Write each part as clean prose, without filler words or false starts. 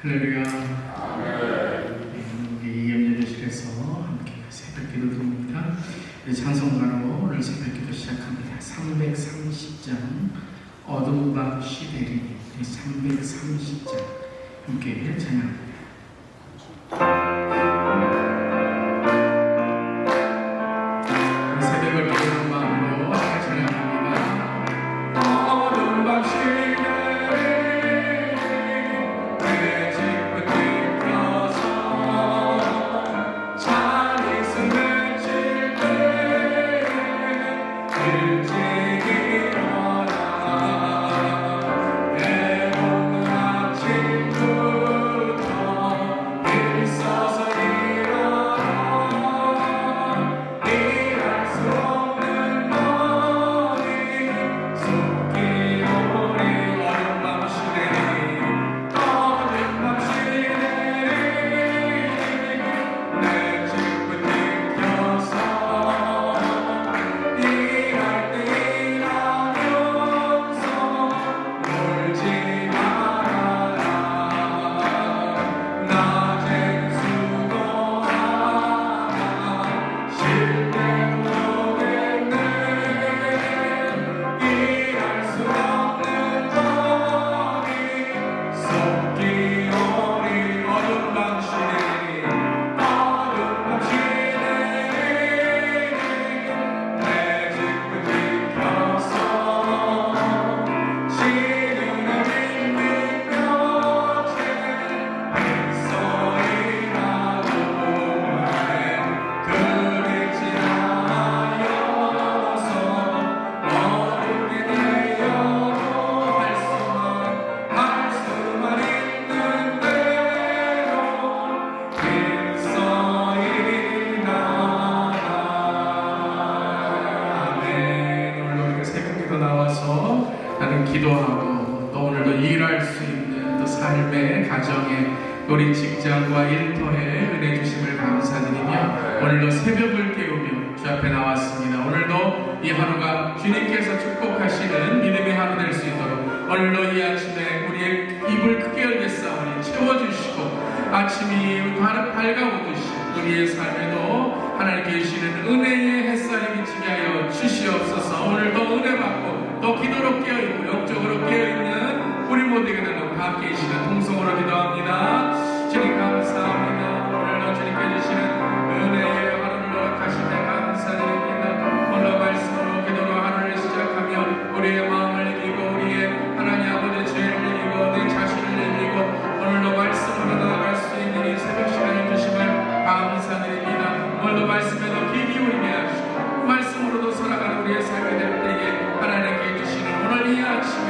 할렐루야. 우리 염려교실에서 함께 새벽 기도 드립니다. 찬송가로 오늘 새벽 기도 시작합니다. 330장 어둠밤 시대리 330장 함께 찬양합니다. 새벽을 기도하는 마음으로 찬양합니다. 어둠밤 시대리 기도하고 또 오늘도 일할 수 있는 또 삶의 가정에 우리 직장과 일터에 은혜 주심을 감사드리며 오늘도 새벽을 깨우며 주 앞에 나왔습니다. 오늘도 이 하루가 주님께서 축복하시는 믿음의 하루 될 수 있도록 오늘도 이 아침에 우리의 입을 크게 열겠사오니 채워주시고 아침이 밝아오듯이 우리의 삶에도 하나님께 주시는 은혜의 햇살이 비치게 하여 주시옵소서. 오늘도 은혜 받고 또 기도로 깨어있고 영적으로 깨어있는 우리 모두에게 나누고 함께 계시는 통성으로 기도합니다. 주님 감사합니다. 오늘도 주님께 주시는 은혜의 하루를 허락하신 데 감사드립니다. 오늘 말씀으로 기도로 하루를 시작하며 우리의 마음을 이기고 우리의 하나님 아버지 죄를 이기고 내 자신을 이기고 오늘도 말씀으로 나아갈 수 있는 이 새벽 시간을 주심을 감사드립니다. 오늘도 말씀에 더 귀 기울이게 하시고 말씀으로도 살아가는 우리의 삶이 될 때에 하나님께 주시는 오늘 이 아침에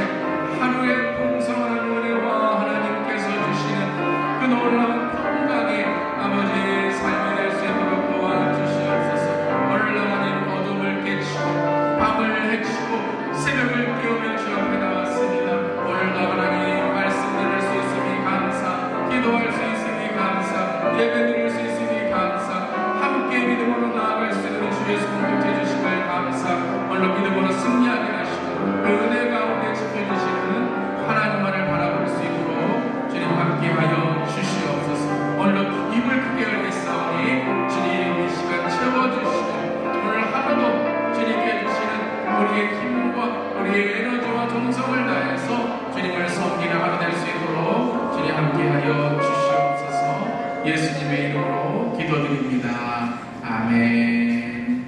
하루의 풍성한 은혜와 하나님께서 주시는 그 놀라운 평강의 아버지의 삶이 될 수 있도록 도와주시옵소서. 오늘 하나님 어둠을 깨치고 밤을 헤치고 새벽을 깨우며 주 앞에 나왔습니다. 오늘도 하나님 말씀 들을 수 있으니 감사, 기도할 수 있으니 감사, 예배 드릴 수 있으니 감사, 함께 믿음으로 나아갈 수 있는 주의 성령께 주심을 감사. 오늘도 믿음으로 승리하게 하시고 그 은혜 가운데 지켜주시는 하나님만을 바라볼 수 있도록 주님 함께하여 주시옵소서. 오늘도 입을 크게 열겠사오니 주님 이 시간 채워주시고 오늘 하루도 주님께 주시는 우리의 힘과 우리의 에너지와 정성을 다해서 주님을 섬기는 하루 될 수 있도록 주님 함께하여 주시옵소서. 예수님의 이름으로 기도드립니다. 아멘.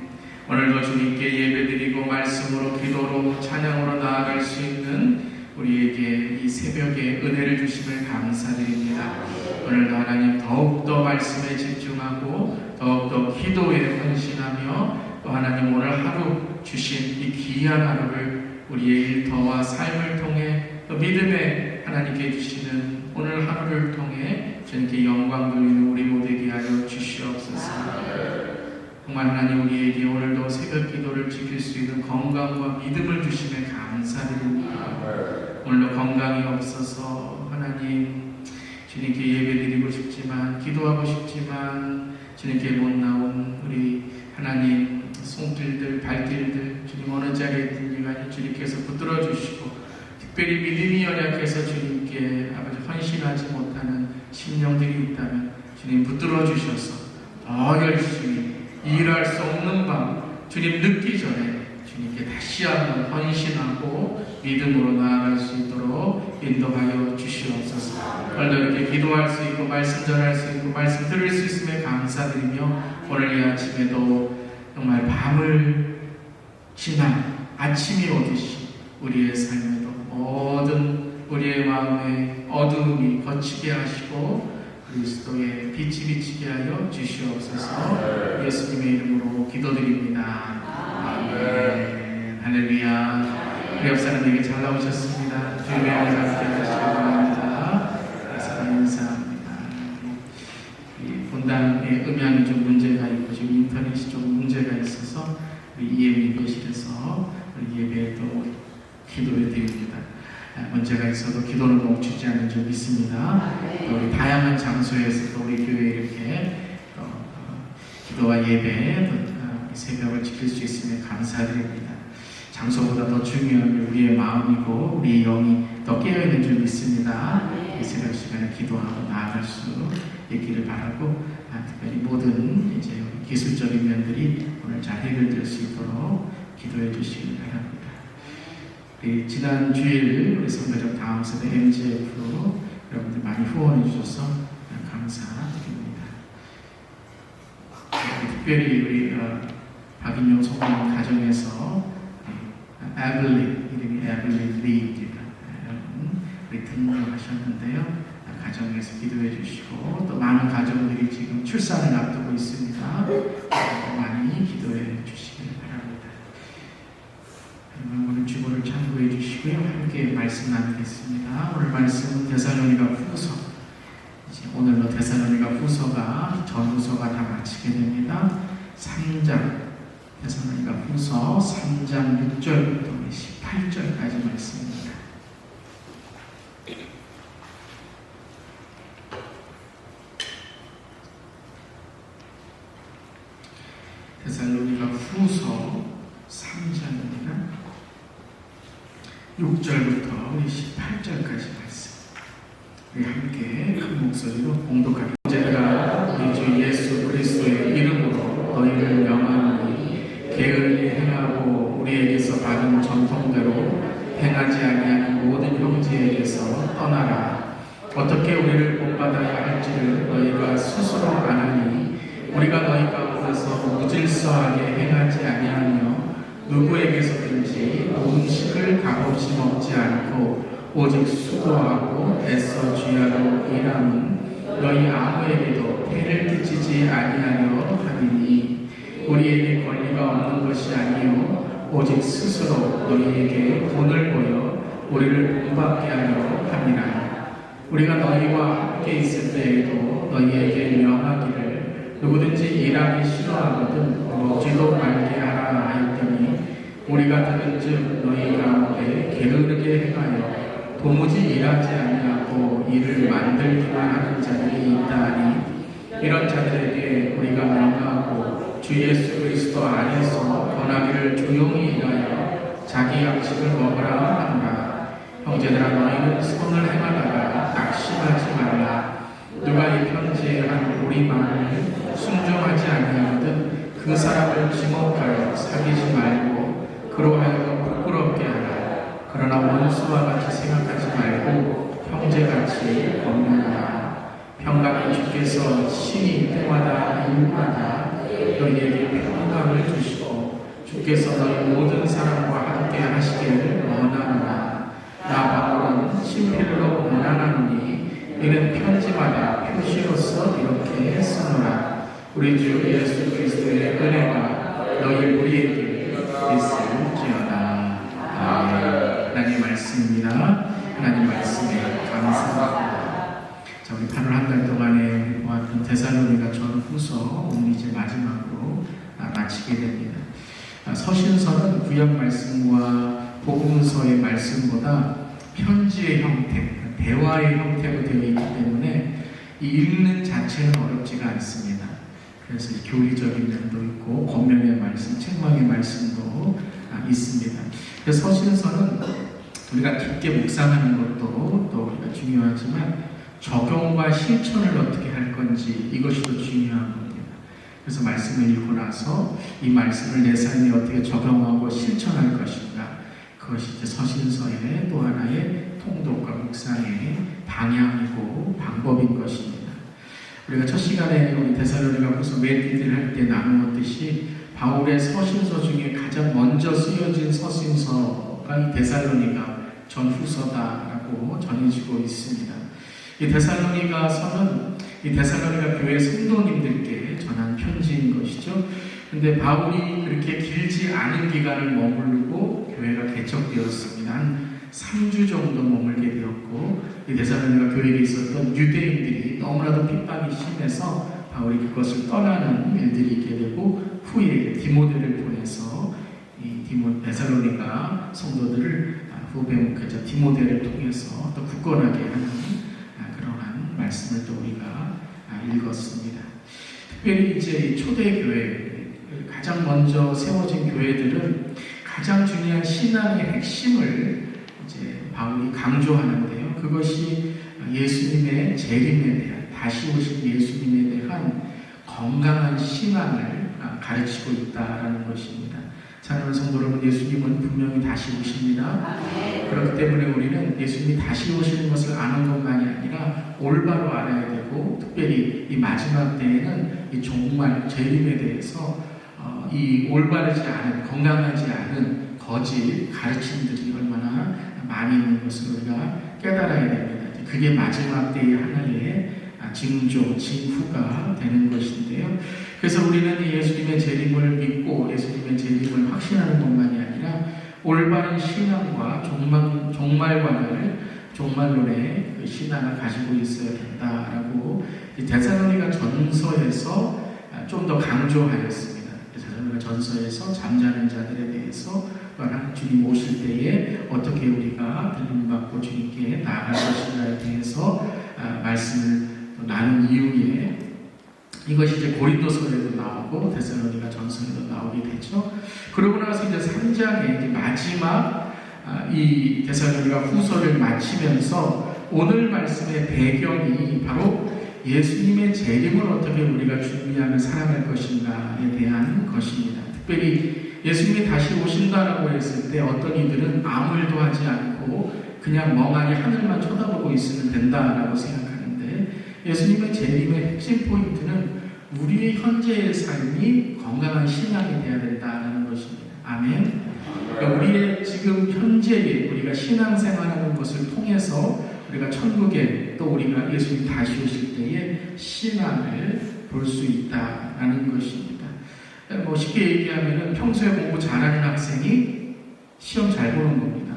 오늘도 주님께 예배드리고 말씀으로 기도로 찬양으로 나아갈 수 있는 우리에게 이 새벽에 은혜를 주심을 감사드립니다. 오늘도 하나님 더욱더 말씀에 집중하고 더욱더 기도에 헌신하며 또 하나님 오늘 하루 주신 이 귀한 하루를 우리의 일터와 삶을 통해 또 믿음에 하나님께 주시는 오늘 하루를 통해 주님께 영광 돌리는 우리 모두에게 하여 주시옵소서. 정말 하나님 우리에게 오늘도 새벽 기도를 지킬 수 있는 건강과 믿음을 주심에 감사드립니다. 오늘도 건강이 없어서 하나님 주님께 예배드리고 싶지만 기도하고 싶지만 주님께 못 나온 우리 하나님 손길들 발길들 주님 어느 자리에 있든지 간에 주님께서 붙들어 주시고 특별히 믿음이 연약해서 주님께 아버지 헌신하지 못하는 심령들이 있다면 주님 붙들어 주셔서 더 열심히 일할 수 없는 밤 주님 늦기 전에 주님께 다시 한번 헌신하고 믿음으로 나아갈 수 있도록 인도하여 주시옵소서. 오늘도 이렇게 기도할 수 있고 말씀 전할 수 있고 말씀 들을 수 있음에 감사드리며 오늘 이 아침에도 정말 밤을 지나 아침이 오듯이 우리의 삶에도 모든 우리의 마음에 어두움이 거치게 하시고 그리스도의 빛이 비치게 하여 주시옵소서. 예수님의 이름으로 기도드립니다. 아멘. 할렐루야. 우리 옆사람에게 잘 나오셨습니다. 주님의 은혜가 함께 하시기 바랍니다. 사랑 인사합니다. 본당의 음향이 좀 문제가 있고 지금 인터넷이 좀 문제가 있어서 우리 예배실에서 우리 예배도 기도해 드립니다. 문제가 있어도 기도는 멈추지 않는 줄 믿습니다. 또 우리 다양한 장소에서도 우리 교회 이렇게 기도와 예배 새벽을 지킬 수 있음에 감사드립니다. 장소보다 더 중요한 게 우리의 마음이고 우리 영이 더 깨어있는 줄 믿습니다. 이 새벽 시간에 기도하고 나아갈 수 있기를 바라고 특별히 모든 이제 기술적인 면들이 오늘 잘 해결될 수 있도록 기도해 주시기 바랍니다. 지난 주일 우리 선배적 다음 세대 MGF로 여러분들 많이 후원해 주셔서 감사드립니다. 특별히 우리 박인용 소장 가정에서 에블린, 이름이 에블린 리입니다. 우리 등록하셨는데요. 가정에서 기도해 주시고 또 많은 가정들이 지금 출산을 앞두고 있습니다. 많이 기도해 주시길 바랍니다. 오늘 주보를 참고해 주시고요. 함께 말씀 나누겠습니다. 오늘 말씀은 데살로니가 후서. 이제 오늘로 데살로니가 후서가 전후서가 다 마치게 됩니다. 3장 데살로니가 후서 3장 6절부터 18절까지 말씀입니다. 데살로니가 후서 3장입니다. 6절부터 우리 18절까지 말씀. 우리 함께 큰 목소리로 공독하게. 제가 우리 주 예수 그리스도의 이름으로 너희를 명하노니 게을리 행하고 우리에게서 받은 전통대로 행하지 아니하는 모든 형제에게서 떠나라. 어떻게 우리를 본받아야 할지를 너희가 스스로 아나니 우리가 너희 가운데서 무질서하게 행하지 아니하며 누구에게서든지 음식을 값없이 먹지 않고 오직 수고하고 애써 주야로 일함은 너희 아무에게도 해를 끼치지 아니하려 함이니 우리에게 권리가 없는 것이 아니요 오직 스스로 너희에게 본을 보여 우리를 본받게 하려 함이라. 우리가 너희와 함께 있을 때에도 너희에게 명하기를 누구든지 일하기 싫어하거든 먹지도 말게 하라 하였더니 우리가 들은즉 너희 가운데 게으르게 행하여 도무지 일하지 아니하고 일을 만들기만 하는 자들이 있다니 이런 자들에게 우리가 명하고 주 예수 그리스도 안에서 권하기를 조용히 일하여 자기 양식을 먹으라 하노라. 형제들아 너희는 선을 행하다가 낙심하지 말라. 누가 이 편지에 한 우리 말을 순종하지 아니하거든 그 사람을 지목하여 사귀지 말고 그로 하여금 부끄럽게 하라. 그러나 원수와 같이 생각하지 말고 형제같이 권면하라. 평강이 주께서 신이 때마다 일마다 너희에게 평강을 주시고 주께서 너희 모든 사람과 함께 하시기를 원하노라. 나 바울은 친필로 원하노니 이는 편지마다 표시로서 이렇게 쓰노라. 우리 주 예수 그리스도의 은혜가 너희 우리에게 있을지어다. 하나님 말씀입니다. 하나님 말씀에 감사합니다. 자, 우리 8월 한 달 동안에 보았던 데살로니가 전후서 오늘 이제 마지막으로 마치게 됩니다. 서신서는 구약 말씀과 복음서의 말씀보다 편지의 형태, 대화의 형태로 되어 있기 때문에 이 읽는 자체는 어렵지가 않습니다. 그래서 교리적인 면도 있고 권면의 말씀, 책망의 말씀도 있습니다. 그래서 서신서는 우리가 깊게 묵상하는 것도 또 우리가 중요하지만 적용과 실천을 어떻게 할 건지 이것이 더 중요한 겁니다. 그래서 말씀을 읽고 나서 이 말씀을 내 삶에 어떻게 적용하고 실천할 것인가, 그것이 이제 서신서의 또 하나의 통독과 묵상의 방향이고 방법인 것입니다. 우리가 첫 시간에 우리 데살로니가후서 메디테이트를 할 때 나누었듯이 바울의 서신서 중에 가장 먼저 쓰여진 서신서가 이 데살로니가 전후서다라고 전해지고 있습니다. 이 데살로니가서는 이 데살로니가 교회 성도님들께 전한 편지인 것이죠. 근데 바울이 그렇게 길지 않은 기간을 머무르고 교회가 개척되었습니다. 한 3주 정도 머물게 되었고, 이 데살로니가 교회에 있었던 유대인들이 너무나도 핍박이 심해서 바울이 그것을 떠나는 일들이 있게 되고, 후에 디모데를 보내서 이 데살로니가 성도들을 후배 목회자 디모데를 통해서 또 굳건하게 하는 그러한 말씀을 또 우리가 읽었습니다. 특별히 이제 초대 교회, 가장 먼저 세워진 교회들은 가장 중요한 신앙의 핵심을 이제 바울이 강조하는데요. 그것이 예수님의 재림에 대한, 다시 오신 예수님에 대한 건강한 신앙을 가르치고 있다라는 것입니다. 사랑하는 성도 여러분, 예수님은 분명히 다시 오십니다. 그렇기 때문에 우리는 예수님이 다시 오시는 것을 아는 것만이 아니라 올바로 알아야 되고, 특별히 이 마지막 때에는 이 종말 재림에 대해서 이 올바르지 않은, 건강하지 않은 거짓 가르침들이 얼마나 많이 있는 것을 우리가 깨달아야 됩니다. 그게 마지막 때의 하나의 징조, 징후가 되는 것인데요. 그래서 우리는 예수님의 재림을 믿고 예수님의 재림을 확신하는 것만이 아니라 올바른 신앙과 종말론의 그 신앙을 가지고 있어야 된다라고 데살로니가 전서에서 좀 더 강조하였습니다. 데살로니가 전서에서 잠자는 자들에 대해서 또한 주님 오실 때에 어떻게 우리가 들림받고 주님께 나아갈 것인가에 대해서 말씀을 나눈 이후에 이것이 이제 고린도서에도 나오고 데살로니가 전서에도 나오게 되죠. 그러고 나서 이제 3장의 이제 마지막 이 데살로니가 후서를 마치면서 오늘 말씀의 배경이 바로 예수님의 재림을 어떻게 우리가 준비하며 살아갈 것인가에 대한 것입니다. 특별히 예수님이 다시 오신다라고 했을 때 어떤 이들은 아무 일도 하지 않고 그냥 멍하니 하늘만 쳐다보고 있으면 된다라고 생각하는데, 예수님의 재림의 핵심 포인트는 우리의 현재의 삶이 건강한 신앙이 되어야 된다는 것입니다. 아멘. 그러니까 우리의 지금 현재의 우리가 신앙생활하는 것을 통해서 우리가 천국에 또 우리가 예수님 다시 오실 때에 신앙을 볼 수 있다라는 것입니다. 뭐 쉽게 얘기하면 평소에 공부 잘하는 학생이 시험 잘 보는 겁니다.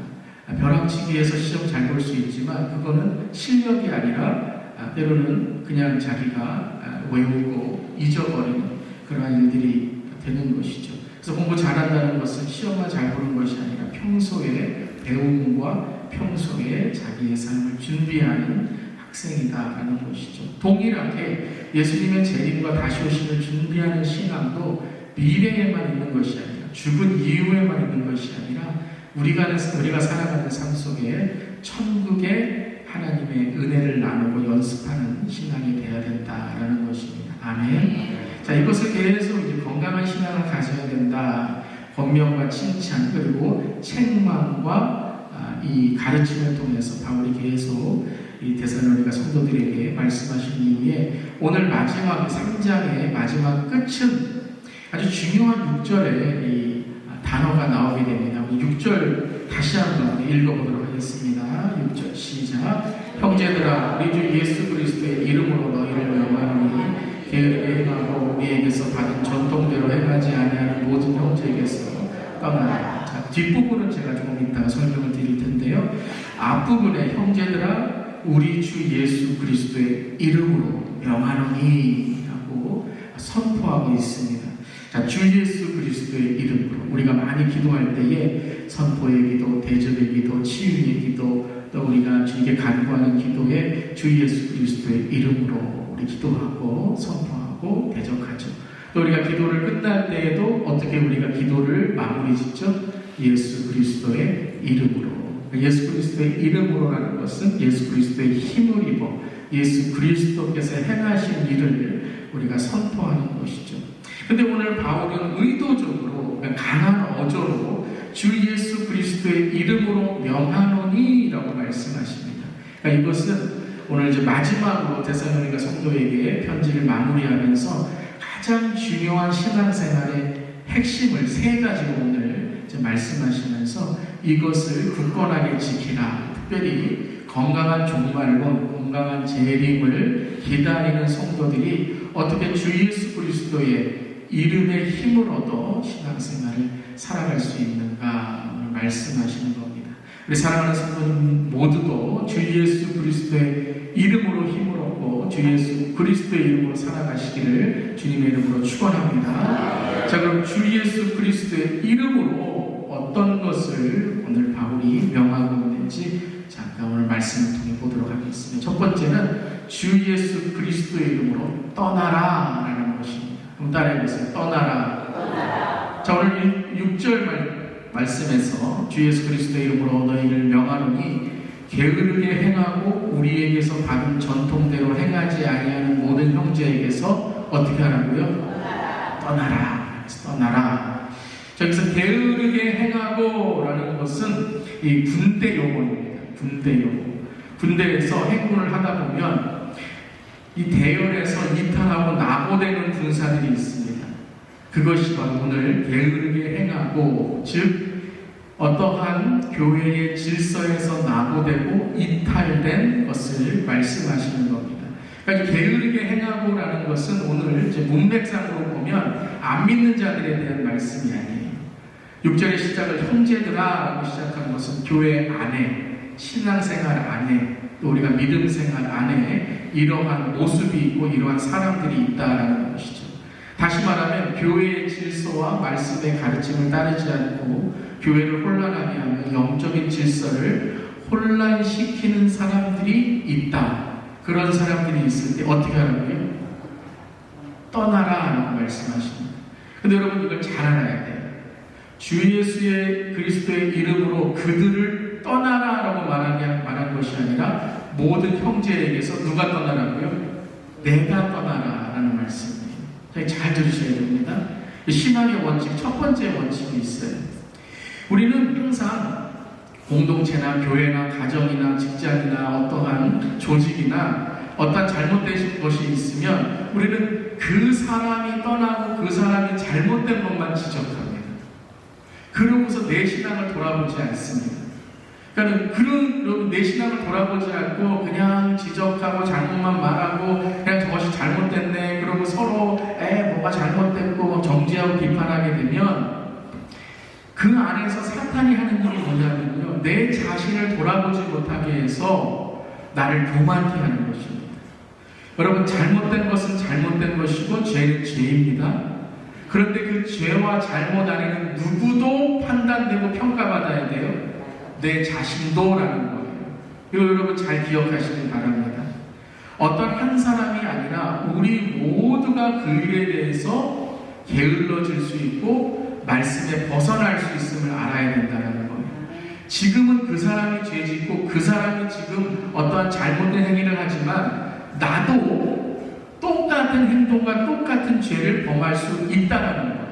벼락치기에서 시험 잘 볼 수 있지만 그거는 실력이 아니라 때로는 그냥 자기가 외우고 잊어버리는 그러한 일들이 되는 것이죠. 그래서 공부 잘한다는 것은 시험만 잘 보는 것이 아니라 평소에 배움과 평소에 자기의 삶을 준비하는 학생이다라는 것이죠. 동일하게 예수님의 재림과 다시 오심을 준비하는 신앙도 미래에만 있는 것이 아니라 죽은 이후에만 있는 것이 아니라 우리가 살아가는 삶 속에 천국의 하나님의 은혜를 나누고 연습하는 신앙이 되어야 된다라는 것입니다. 아멘. 자, 이것을 계속 이제 건강한 신앙을 가져야 된다. 권면과 칭찬 그리고 책망과 이 가르침을 통해서 바울이 계속 이 데살로니가 성도들에게 말씀하신 이후에 오늘 마지막 3장의 마지막 끝은 아주 중요한 6절에 이 단어가 나오게 됩니다. 6절 다시 한번 읽어보도록 하겠습니다. 6절 시작. 형제들아, 우리 주 예수 그리스도의 이름으로 너희를 명하노니 게으르게 행하고 우리에게서 받은 전통대로 행하지 아니하는 모든 형제에게서 떠나라. 자, 뒷부분은 제가 조금 이따가 설명을 드릴 텐데요. 앞부분에 형제들아 우리 주 예수 그리스도의 이름으로 명하노니 하고 선포하고 있습니다. 자, 주 예수 그리스도의 이름으로 우리가 많이 기도할 때에 선포의 기도, 대접의 기도, 치유의 기도, 또 우리가 주님께 간구하는 기도에 주 예수 그리스도의 이름으로 우리 기도하고 선포하고 대적하죠. 또 우리가 기도를 끝날 때에도 어떻게 우리가 기도를 마무리 짓죠? 예수 그리스도의 이름으로. 예수 그리스도의 이름으로라는 것은 예수 그리스도의 힘을 입어 예수 그리스도께서 행하신 일을 우리가 선포하는 것이죠. 근데 오늘 바울은 의도적으로 강한 어조로 주 예수 그리스도의 이름으로 명하노니 라고 말씀하십니다. 그러니까 이것은 오늘 이제 마지막으로 데살로니가 성도에게 편지를 마무리하면서 가장 중요한 신앙생활의 핵심을 세 가지로 오늘 이제 말씀하시면서 이것을 굳건하게 지키라. 특별히 건강한 종말론, 건강한 재림을 기다리는 성도들이 어떻게 주 예수 그리스도의 이름의 힘을 얻어 신앙생활을 살아갈 수 있는가 오늘 말씀하시는 겁니다. 우리 사랑하는 성도님 모두도 주 예수 그리스도의 이름으로 힘을 얻고 주 예수 그리스도의 이름으로 살아가시기를 주님의 이름으로 축원합니다. 자, 그럼 주 예수 그리스도의 이름으로 어떤 것을 오늘 바울이 명하고 있는지 잠깐 오늘 말씀을 통해 보도록 하겠습니다. 첫 번째는 주 예수 그리스도의 이름으로 떠나라 라는 것입니다. 그럼 따라해보세요. 떠나라. 자, 오늘 6절 말씀에서 주 예수 그리스도의 이름으로 너희를 명하노니 게으르게 행하고 우리에게서 받은 전통대로 행하지 아니하는 모든 형제에게서 어떻게 하라고요? 떠나라. 떠나라. 자, 여기서 게으르게 행하고 라는 것은 이 군대 용어입니다. 군대 용어. 군대에서 행군을 하다 보면 이 대열에서 이탈하고 나고되는 군사들이 있습니다. 그것이 바로 오늘 게으르게 행하고, 즉 어떠한 교회의 질서에서 나고되고 이탈된 것을 말씀하시는 겁니다. 그러니까 게으르게 행하고라는 것은 오늘 이제 문맥상으로 보면 안 믿는 자들에 대한 말씀이 아니에요. 6절의 시작을 형제들아라고 시작한 것은 교회 안에, 신앙생활 안에, 또 우리가 믿음생활 안에 이러한 모습이 있고 이러한 사람들이 있다라는 것이죠. 다시 말하면 교회의 질서와 말씀의 가르침을 따르지 않고 교회를 혼란하게 하는 영적인 질서를 혼란시키는 사람들이 있다. 그런 사람들이 있을 때 어떻게 하라고요? 떠나라라고 말씀하십니다. 근데 여러분 이걸 잘 알아야 돼요. 주 예수의 그리스도의 이름으로 그들을 떠나라라고 말한 것이 아니라 모든 형제에게서 누가 떠나라고요? 내가 떠나라라는 말씀이에요. 잘 들으셔야 됩니다. 신앙의 원칙, 첫 번째 원칙이 있어요. 우리는 항상 공동체나 교회나 가정이나 직장이나 어떠한 조직이나 어떠한 잘못된 것이 있으면 우리는 그 사람이 떠나고 그 사람이 잘못된 것만 지적합니다. 그러고서 내 신앙을 돌아보지 않습니다. 그러니까 그런 내 신앙을 돌아보지 않고 그냥 지적하고 잘못만 말하고 그냥 저것이 잘못됐네 그러고 서로 뭐가 잘못됐고 정죄하고 비판하게 되면 그 안에서 사탄이 하는 일이 뭐냐면요, 내 자신을 돌아보지 못하게 해서 나를 교만케 하는 것입니다. 여러분, 잘못된 것은 잘못된 것이고 죄는 죄입니다. 그런데 그 죄와 잘못 안에는 누구도 판단되고 평가받아야 돼요. 내 자신도라는 거예요. 이거 여러분 잘 기억하시길 바랍니다. 어떤 한 사람이 아니라 우리 모두가 그 일에 대해서 게을러질 수 있고 말씀에 벗어날 수 있음을 알아야 된다는 거예요. 지금은 그 사람이 죄짓고 그 사람이 지금 어떠한 잘못된 행위를 하지만 나도 똑같은 행동과 똑같은 죄를 범할 수 있다는 거예요.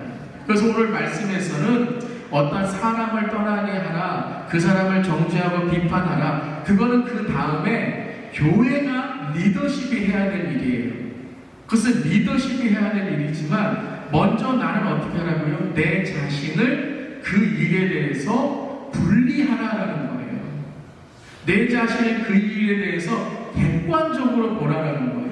그래서 오늘 말씀에서는 어떤 사람을 떠나게 하라, 그 사람을 정죄하고 비판하라, 그거는 그 다음에 교회가 리더십이 해야 될 일이에요. 그것은 리더십이 해야 될 일이지만 먼저 나는 어떻게 하라고요? 내 자신을 그 일에 대해서 분리하라라는 거예요. 내 자신을 그 일에 대해서 객관적으로 보라라는 거예요.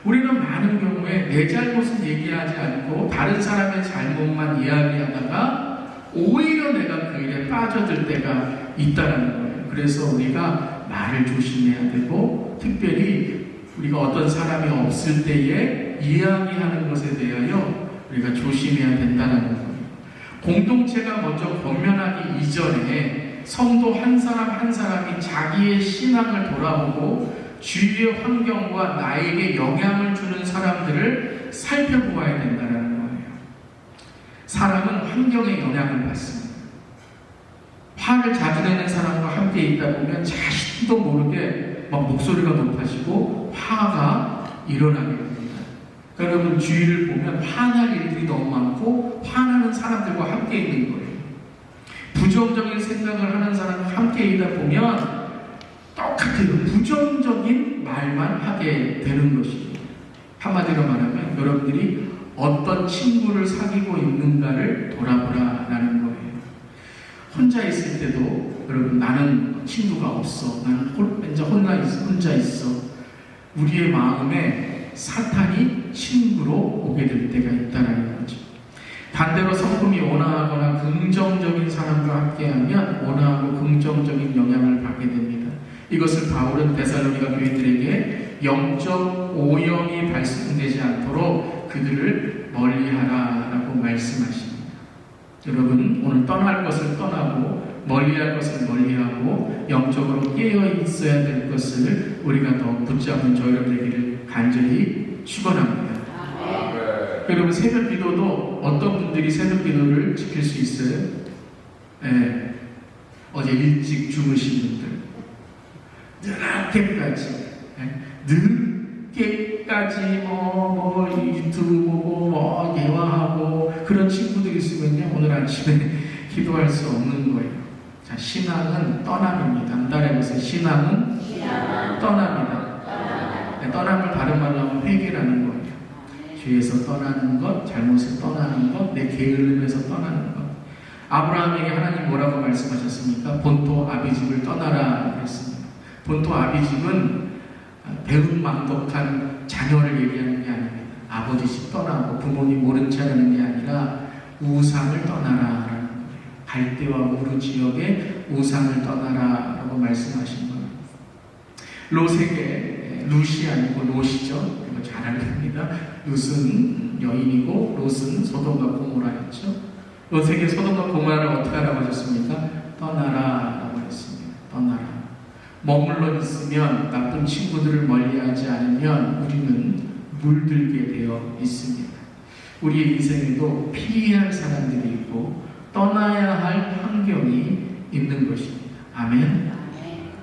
우리는 많은 경우에 내 잘못은 얘기하지 않고 다른 사람의 잘못만 이야기하다가 오히려 내가 그 일에 빠져들 때가 있다는 거예요. 그래서 우리가 말을 조심해야 되고 특별히 우리가 어떤 사람이 없을 때에 이야기하는 것에 대하여 우리가 조심해야 된다는 거예요. 공동체가 먼저 권면하기 이전에 성도 한 사람 한 사람이 자기의 신앙을 돌아보고 주위의 환경과 나에게 영향을 주는 사람들을 살펴보아야 된다는 거예요. 사람은 환경에 영향을 받습니다. 화를 자주 내는 사람과 함께 있다 보면 자신도 모르게 막 목소리가 높아지고 화가 일어나게 됩니다. 그러니까 여러분 주위를 보면 화날 일들이 너무 많고 화나는 사람들과 함께 있는 거예요. 부정적인 생각을 하는 사람과 함께 있다 보면 똑같아요. 부정적인 말만 하게 되는 것입니다. 한마디로 말하면 여러분들이 어떤 친구를 사귀고 있는가를 돌아보라라는 거예요. 혼자 있을 때도 여러분 나는 친구가 없어. 나는 혼자 있어. 우리의 마음에 사탄이 친구로 오게 될 때가 있다는 거죠. 반대로 성품이 온화하거나 긍정적인 사람과 함께하면 온화하고 긍정적인 영향을 받게 됩니다. 이것을 바울은 데살로니가 교인들에게 영적 오염이 발생되지 않도록 그들을 멀리하라라고 말씀하십니다. 여러분 오늘 떠날 것을 떠나고 멀리할 것을 멀리하고 영적으로 깨어 있어야 될 것을 우리가 더 붙잡은 저 여러분 되기를 간절히 축원합니다. 여러분 새벽 기도도 어떤 분들이 새벽 기도를 지킬 수 있어요? 네. 어제 일찍 주무신 분들 늦게까지 유튜브 보고 대화하고 그런 친구들이 있으면요 오늘 아침에 기도할 수 없는 거예요. 자, 신앙은 떠남입니다. 안달해보세요. 신앙은 떠남이다. 네, 떠남을 다른 말로 하면 회개라는 거예요. 죄에서 떠나는 것, 잘못을 떠나는 것, 내 게으름에서 떠나는 것. 아브라함에게 하나님 뭐라고 말씀하셨습니까? 본토 아비집을 떠나라 그랬습니다. 본토 아비집은 배은망덕한 자녀를 얘기하는 게 아닙니다. 아버지 집 떠나고 부모님 모른 채 하는 게 아니라 우상을 떠나라라는 거예요. 갈대와 우르 지역의 우상을 떠나라라고 말씀하신 거예요. 롯에게 룻이 아니고 롯이죠. 이거 잘 알립니다. 룻은 여인이고 롯은 소돔과 고모라였죠. 롯에게 소돔과 고모라를 어떻게 하라고 하셨습니까? 떠나라라고 했습니다. 떠나라. 머물러 있으면 나쁜 친구들을 멀리하지 않으면 우리는 물들게 되어 있습니다. 우리의 인생에도 피해야 할 사람들이 있고 떠나야 할 환경이 있는 것입니다. 아멘.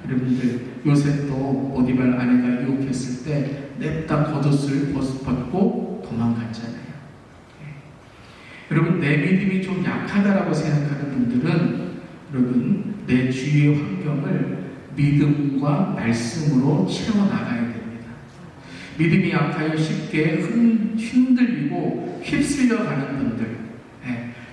여러분들 요셉도 보디발 아내가 유혹했을 때 냅다 겉옷을 벗고 도망갔잖아요. 여러분 내 믿음이 좀 약하다라고 생각하는 분들은 여러분 내 주위의 환경을 믿음과 말씀으로 채워나가야 됩니다. 믿음이 약하여 쉽게 흔들리고 휩쓸려가는 분들,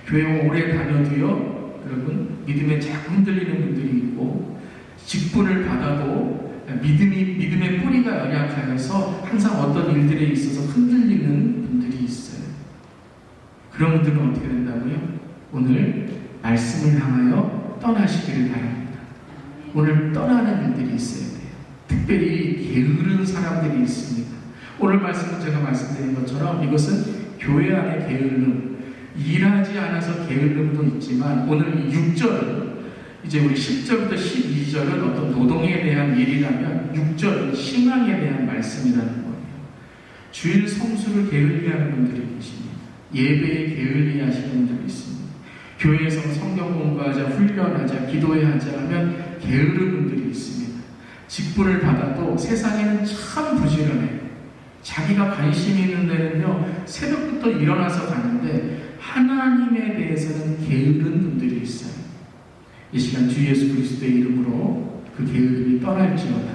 교회 오래 다녀도요 여러분 믿음에 자꾸 흔들리는 분들이 있고 직분을 받아도 믿음의 뿌리가 연약하여서 항상 어떤 일들에 있어서 흔들리는 분들이 있어요. 그런 분들은 어떻게 된다고요? 오늘 말씀을 향하여 떠나시기를 바랍니다. 오늘 떠나는 일들이 있어야 돼요. 특별히 게으른 사람들이 있습니다. 오늘 말씀은 제가 말씀드린 것처럼 이것은 교회 안의 게으름, 일하지 않아서 게으름도 있지만 오늘 6절은 이제 우리 10절부터 12절은 어떤 노동에 대한 일이라면 6절은 신앙에 대한 말씀이라는 거예요. 주일 성수를 게을리하는 분들이 계십니다. 예배에 게을리하시는 분들이 있습니다. 교회에서 성경 공부하자, 훈련하자, 기도해야 하자 하면 게으른 분들이 있습니다. 직분을 받아도 세상에는 참 부지런해요. 자기가 관심이 있는 데는요 새벽부터 일어나서 가는데 하나님에 대해서는 게으른 분들이 있어요. 이 시간 주 예수 그리스도의 이름으로 그 게으름이 떠날지어다.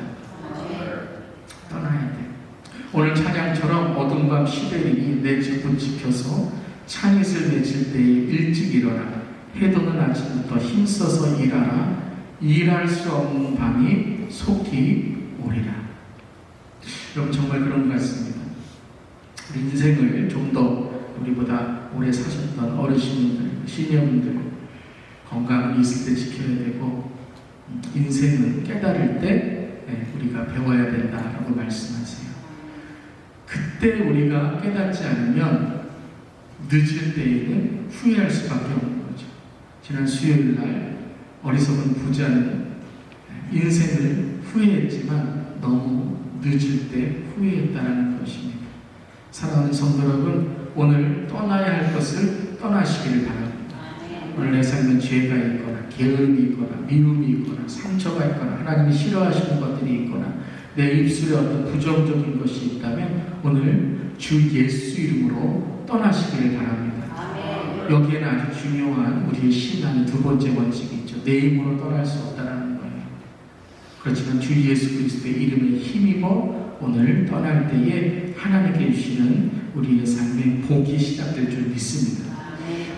떠나야 돼. 오늘 찬양처럼 어둠 밤 시베리니 내 직분 지켜서 창잇을 맺을 때에 일찍 일어나 해돋는 아침부터 힘써서 일하라. 일할 수 없는 밤이 속히 오리라. 여러분 정말 그런 것 같습니다. 우리 인생을 좀 더 우리보다 오래 사셨던 어르신분들, 시니어분들 건강이 있을 때 지켜야 되고 인생은 깨달을 때 우리가 배워야 된다라고 말씀하세요. 그때 우리가 깨닫지 않으면 늦을 때에는 후회할 수밖에 없는 거죠. 지난 수요일 날 어리석은 부자는 인생을 후회했지만 너무 늦을 때 후회했다는 것입니다. 사랑하는 성도 여러분, 오늘 떠나야 할 것을 떠나시기를 바랍니다. 오늘 내 삶에 죄가 있거나 게으름이 있거나 미움이 있거나 상처가 있거나 하나님이 싫어하시는 것들이 있거나 내 입술에 어떤 부정적인 것이 있다면 오늘 주 예수 이름으로 떠나시기를 바랍니다. 여기에는 아주 중요한 우리의 신앙의 두 번째 원칙이 있죠. 내 힘으로 떠날 수 없다는 거예요. 그렇지만 주 예수 그리스도의 이름에 힘입어 오늘 떠날 때에 하나님께 주시는 우리의 삶의 복이 시작될 줄 믿습니다.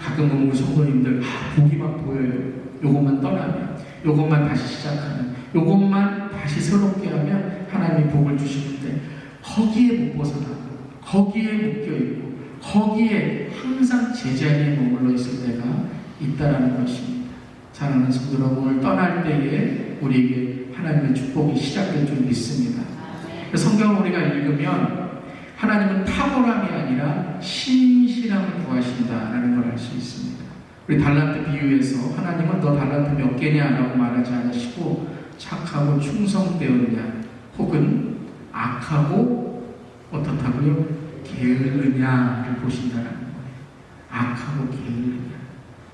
가끔은 우리 성도님들 복이만 보여요. 요것만 떠나면, 요것만 다시 시작하면, 요것만 다시 새롭게 하면 하나님이 복을 주시는데 거기에 못 벗어나고 거기에 묶여있고 거기에 항상 제자리에 머물러 있을 때가 있다라는 것입니다. 사랑하는 성도 여러분, 오늘 떠날 때에 우리에게 하나님의 축복이 시작될 줄 믿습니다. 성경을 우리가 읽으면 하나님은 탁월함이 아니라 신실함을 구하신다라는 걸 알 수 있습니다. 우리 달란트 비유에서 하나님은 너 달란트 몇 개냐 라고 말하지 않으시고 착하고 충성되었냐 혹은 악하고 어떻다고요? 게으르냐를 보신다는 거예요. 악하고 게으르냐.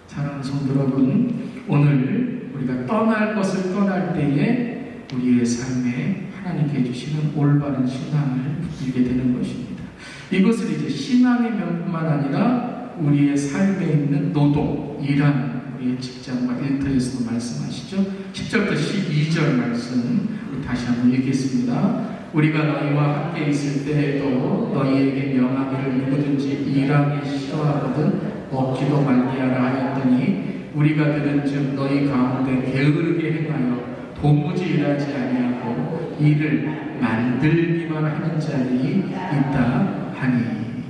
사랑하는 성도 여러분, 오늘 우리가 떠날 것을 떠날 때에 우리의 삶에 하나님께 주시는 올바른 신앙을 붙들게 되는 것입니다. 이것을 이제 신앙의 면뿐만 아니라 우리의 삶에 있는 노동, 일하는 우리의 직장과 일터에서도 말씀하시죠. 10절부터 12절 말씀 다시 한번 읽겠습니다. 우리가 너희와 함께 있을 때에도 너희에게 명하기를 누구든지 일하기 싫어하거든 먹지도 말게 하라 하였더니 우리가 들은즉 너희 가운데 게으르게 행하여 도무지 일하지 아니하고 일을 만들기만 하는 자들이 있다 하니.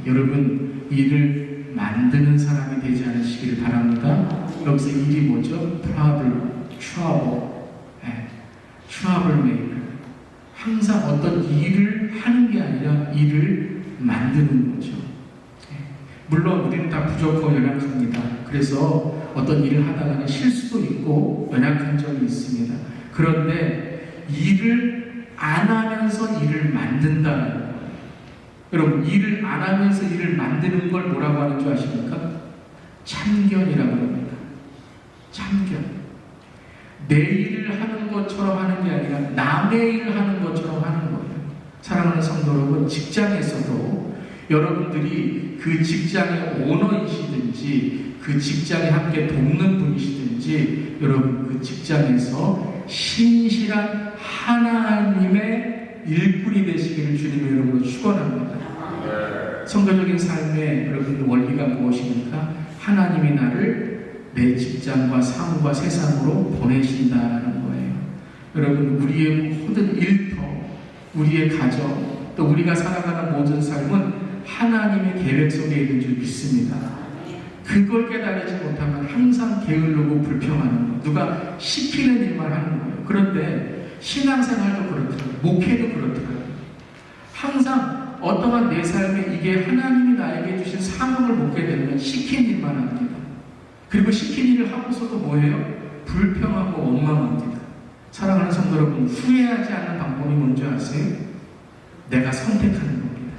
여러분, 일을 만드는 사람이 되지 않으시기를 바랍니다. 여기서 일이 뭐죠? trouble maker. 항상 어떤 일을 하는 게 아니라 일을 만드는 거죠. 물론 우리는 다 부족하고 연약합니다. 그래서 어떤 일을 하다가는 실수도 있고 연약한 점이 있습니다. 그런데 일을 안 하면서 일을 만든다는 거예요. 여러분, 일을 안 하면서 일을 만드는 걸 뭐라고 하는 줄 아십니까? 참견이라고 합니다. 참견. 내 일을 하는 것처럼 하는 게 아니라 남의 일을 하는 것처럼 하는 거예요. 사랑하는 성도 여러분, 직장에서도 여러분들이 그 직장의 오너이시든지 그 직장에 함께 돕는 분이시든지 여러분 그 직장에서 신실한 하나님의 일꾼이 되시기를 주님의 이름으로 축원합니다. 성도적인 삶의 여러분 원리가 무엇입니까? 하나님이 나를 내 직장과 삶과 세상으로 보내신다는 거예요. 여러분, 우리의 모든 일터, 우리의 가정, 또 우리가 살아가는 모든 삶은 하나님의 계획 속에 있는 줄 믿습니다. 그걸 깨달지 못하면 항상 게을르고 불평하는 거, 누가 시키는 일만 하는 거예요. 그런데 신앙생활도 그렇더라고요. 목회도 그렇더라고요. 항상 어떠한 내 삶에 이게 하나님이 나에게 주신 사명을 묻게 되면 시킨 일만 합니다. 그리고 시킨 일을 하고서도 뭐예요? 불평하고 원망합니다. 사랑하는 성도 여러분, 후회하지 않는 방법이 뭔지 아세요? 내가 선택하는 겁니다.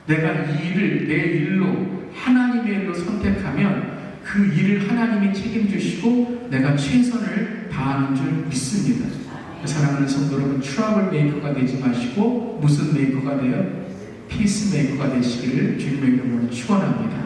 내가 이 일을 내 일로 하나님의 일로 선택하면 그 일을 하나님이 책임주시고 내가 최선을 다하는 줄 믿습니다. 사랑하는 성도 여러분, 트러블 메이커가 되지 마시고 무슨 메이커가 돼요? 피스 메이커가 되시기를 주님의 이름으로 축원합니다.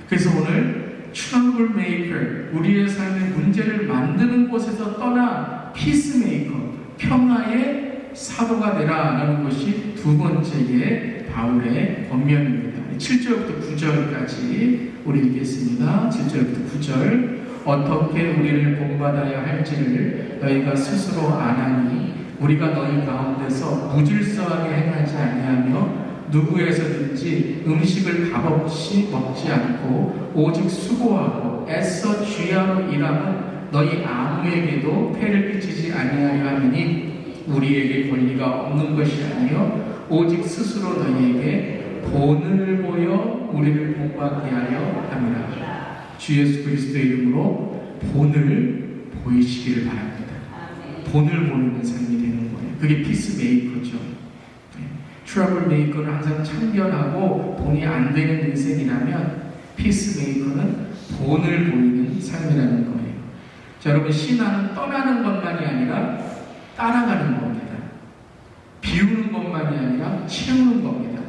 그래서 오늘 트러블 메이커, 우리의 삶의 문제를 만드는 곳에서 떠나 피스 메이커, 평화의 사도가 되라라는 것이 두 번째의 바울의 권면입니다. 7절부터 9절까지 우리 읽겠습니다. 7절부터 9절. 어떻게 우리를 본받아야 할지를 너희가 스스로 아나니 우리가 너희 가운데서 무질서하게 행하지 아니하며 누구에서든지 음식을 값없이 먹지 않고 오직 수고하고 애써 주야로 일하면 너희 아무에게도 폐를 끼치지 아니하려 하느니 우리에게 권리가 없는 것이 아니요 오직 스스로 너희에게 본을 보여 우리를 복받게 하려 함이라. 주 예수 그리스도의 이름으로 본을 보이시기를 바랍니다. 본을 보이는 삶이 되는 거예요. 그게 피스메이커죠. 트러블 메이커는 항상 참견하고 본이 안 되는 인생이라면 피스메이커는 본을 보이는 삶이라는 거예요. 자, 여러분, 신앙은 떠나는 것만이 아니라 따라가는 겁니다. 비우는 것만이 아니라 채우는 겁니다.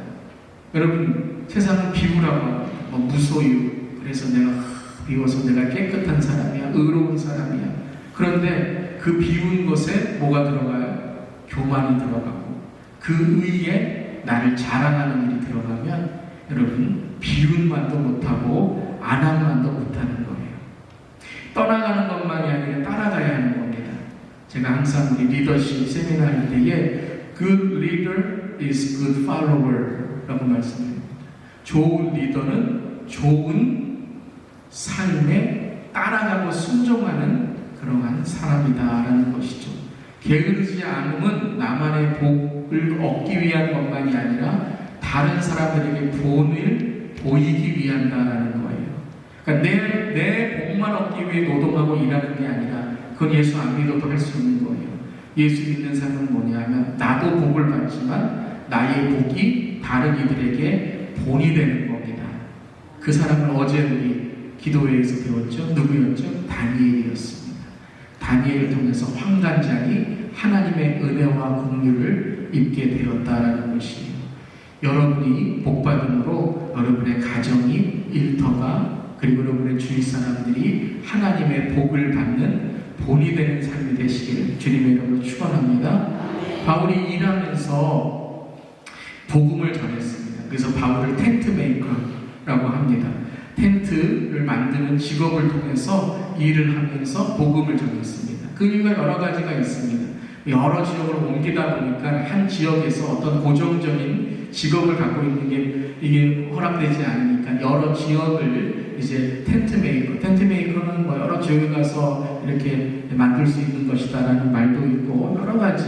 여러분, 세상은 비우라고 합니다. 무소유. 그래서 내가 비워서 내가 깨끗한 사람이야, 의로운 사람이야. 그런데 그 비운 것에 뭐가 들어가요? 교만이 들어가고 그 의에 나를 자랑하는 일이 들어가면 여러분, 비운만도 못하고 안함만도 못하는 거예요. 떠나가는 것만이 아니라 따라가야 하는 겁니다. 제가 항상 우리 리더십 세미나 할 때에 Good leader is good follower 라고 말씀드립니다. 좋은 리더는 좋은 삶에 따라가고 순종하는 그러한 사람이다라는 것이죠. 게으르지 않음은 나만의 복을 얻기 위한 것만이 아니라 다른 사람들에게 본을 보이기 위한다라는 거예요. 그러니까 내 복만 얻기 위해 노동하고 일하는 게 아니라 그건 예수 안 믿어도 할 수 있는 거예요. 예수 믿는 삶은 뭐냐면 나도 복을 받지만 나의 복이 다른 이들에게 본이 되는 겁니다. 그 사람을 어제 우리 기도회에서 배웠죠. 누구였죠? 다니엘이었습니다. 다니엘을 통해서 환관장이 하나님의 은혜와 긍휼을 입게 되었다라는 것이에요. 여러분이 복받음으로 여러분의 가정이 일터가 그리고 여러분의 주위 사람들이 하나님의 복을 받는 본이 되는 삶이 되시기를 주님의 이름으로 축원합니다. 바울이 일하면서 복음을 전했습니다. 그래서 바울을 텐트 메이커라고 합니다. 텐트를 만드는 직업을 통해서 일을 하면서 복음을 전했습니다. 그 이유가 여러 가지가 있습니다. 여러 지역으로 옮기다 보니까 한 지역에서 어떤 고정적인 직업을 갖고 있는 게 이게 허락되지 않으니까 여러 지역을 이제 텐트 메이커는 뭐 여러 지역에 가서 이렇게 만들 수 있는 것이다라는 말도 있고 여러 가지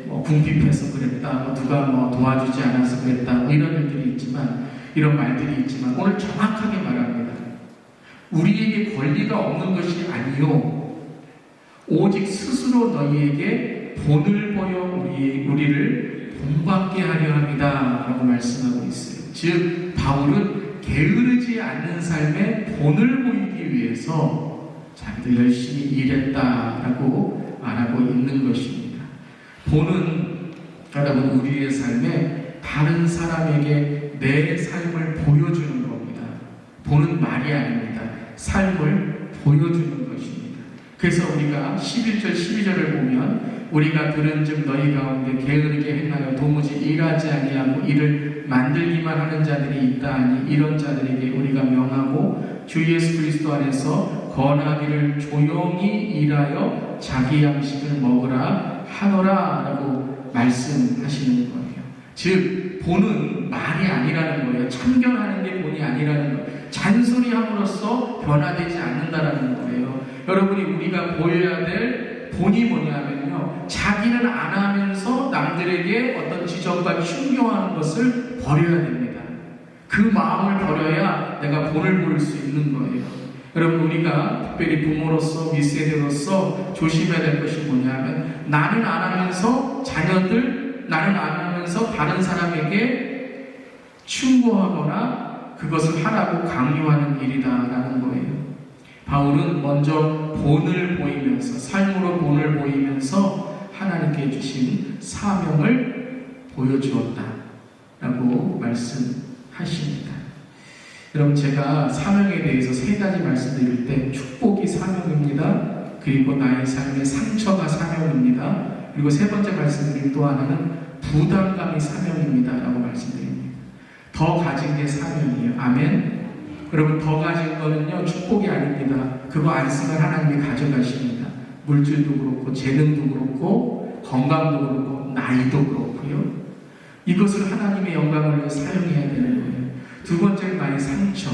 뭐 궁핍해서 그랬다, 누가 뭐 도와주지 않아서 그랬다, 뭐 이런 일들이 있지만 이런 말들이 있지만 오늘 정확하게 말합니다. 우리에게 권리가 없는 것이 아니요 오직 스스로 너희에게 본을 보여 우리를 본받게 하려 합니다 라고 말씀하고 있어요. 즉 바울은 게으르지 않는 삶에 본을 보이기 위해서 자기도 열심히 일했다라고 말하고 있는 것입니다. 본은 여러분 우리의 삶에 다른 사람에게 내 삶을 보여주는 겁니다. 본은 말이 아닙니다. 삶을 보여주는 것입니다. 그래서 우리가 11절 12절을 보면 우리가 들은즉 너희 가운데 게으르게 행하여 도무지 일하지 아니하고 이를 만들기만 하는 자들이 있다 하니 이런 자들에게 우리가 명하고 주 예수 그리스도 안에서 권하기를 조용히 일하여 자기 양식을 먹으라 하노라 라고 말씀하시는 거예요. 즉 본은 말이 아니라는 거예요. 참견하는 게 본이 아니라는 거예요. 잔소리함으로써 변화되지 않는다라는 거예요. 여러분이 우리가 보여야 될 본이 뭐냐면요, 자기는 안 하면서 남들에게 어떤 지적과 충격하는 것을 버려야 됩니다. 그 마음을 버려야 내가 본을 보일 수 있는 거예요. 여러분 우리가 특별히 부모로서 윗세대로서 조심해야 될 것이 뭐냐면 나는 안 하면서 자녀들, 나는 안 하면서 다른 사람에게 충고하거나 그것을 하라고 강요하는 일이다라는 거예요. 바울은 먼저 본을 보이면서, 삶으로 본을 보이면서 하나님께 주신 사명을 보여주었다라고 말씀하십니다. 여러분 제가 사명에 대해서 세 가지 말씀드릴 때 축복이 사명입니다. 그리고 나의 삶의 상처가 사명입니다. 그리고 세 번째 말씀드릴 또 하나는 부담감이 사명입니다 라고 말씀드립니다. 더 가진 게 사명이에요. 아멘. 여러분 더 가진 거는요 축복이 아닙니다. 그거 안 쓰면 하나님이 가져가십니다. 물질도 그렇고 재능도 그렇고 건강도 그렇고 나이도 그렇고요. 이것을 하나님의 영광을 위해 사용해야 되는 거예요. 두 번째는 나의 상처.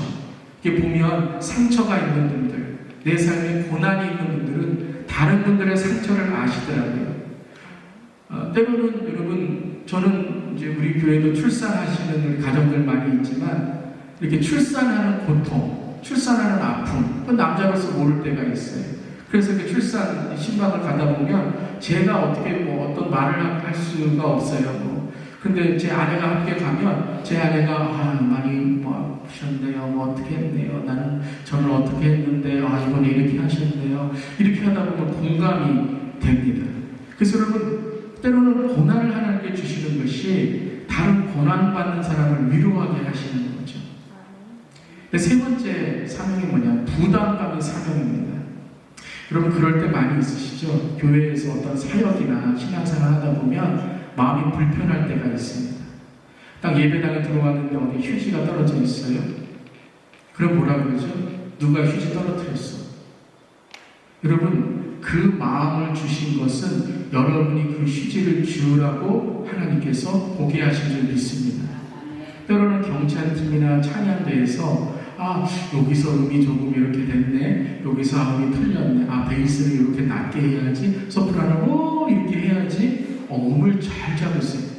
이게 보면 상처가 있는 분들, 내 삶에 고난이 있는 분들은 다른 분들의 상처를 아시더라고요. 때로는 여러분 저는 이제 우리 교회도 출산하시는 우리 가정들 많이 있지만 이렇게 출산하는 고통, 출산하는 아픔, 그 남자로서 모를 때가 있어요. 그래서 이렇게 출산 신방을 가다 보면 제가 어떻게 뭐 어떤 말을 할 수가 없어요. 근데 제 아내가 함께 가면 제 아내가 많이 뭐 아프셨네요, 뭐 어떻게 했네요, 저는 어떻게 했는데 이번에 이렇게 하셨네요, 이렇게 하다 보면 공감이 됩니다. 그래서 여러분 때로는 고난을 하는 주시는 것이 다른 고난받는 사람을 위로하게 하시는 거죠. 근데 세 번째 사명이 뭐냐? 부담감의 사명입니다. 여러분 그럴 때 많이 있으시죠? 교회에서 어떤 사역이나 신앙생활 하다 보면 마음이 불편할 때가 있습니다. 딱 예배당에 들어왔는데 어디 휴지가 떨어져 있어요. 그럼 뭐라 그러죠? 누가 휴지 떨어뜨렸어? 여러분 그 마음을 주신 것은 여러분이 그 휴지를 주우라고 하나님께서 보게 하신 줄 믿습니다. 때로는 경찰팀이나 찬양대에서 여기서 음이 조금 이렇게 됐네, 여기서 음이 틀렸네, 베이스를 이렇게 낮게 해야지, 소프라노 이렇게 해야지, 음을 잘 잡으세요.